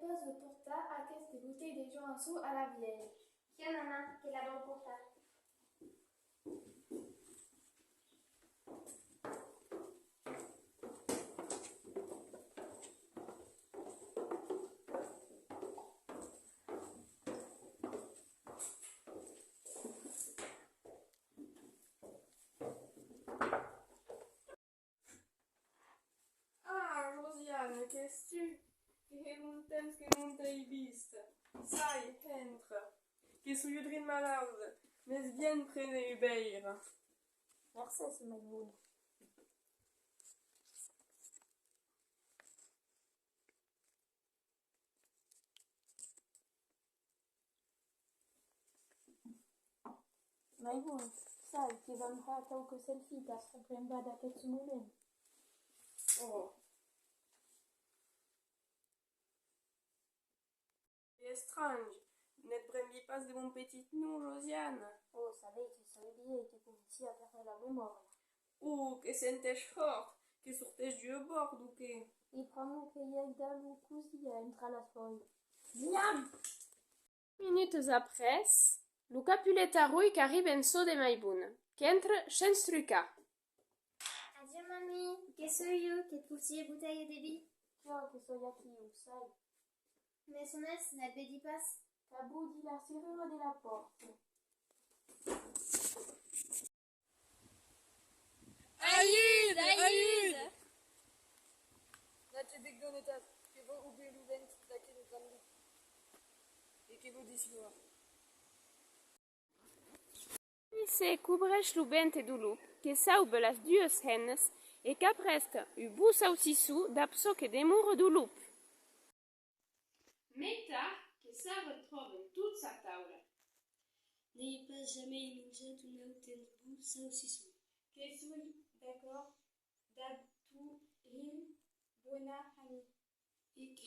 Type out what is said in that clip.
pose le porta aquestes bouteilles de Joançon à la vieille. Tiens, maman, que la lo porta. Ah, Josiane, qu'est-ce que montes que montei viste? Sai, entra. Que sou de malade, mais bien prene Ubeira. Merci, c'est ma boule. Mai bun, sai, que vam rata o que selfie, tas repremba d'aquest moment. Oh. C'est étrange. Net brembi pas de mon petit nous, Josiane. Oh, savei que ça oublié que comincia a perdre la mémoire. Oh, que sentes fort, que sortes du bord, ou que... I pramo que hi ha d'algú cosia entre les folles. Viam! Minutes après, le Capuletta Ruic arrive en saut de Maibun, qu'entre Shenstruka. Adieu, mamie. Que soy yo, que te poussiez bouteille de billes. Tiens, que soy aquí, ou sai. Mais son es, n'a bedi pas. Tabou dit la serrure de la porte. Ayude! Ayude! Nace de gonetat, que vos oubliez l'ouvent d'aquel zambi. Et que vous disiez. Se cobreix l'ubente du lup, que saube las dues hennes, et qu'aprest u bou saucissou d'abso que demure du lup. Meta, que ça retrouve toute sa taula. N'ayez pas jamais menjat una autent saucisson. Que soy d'accord, d'ab tu rin, buena ami. Et que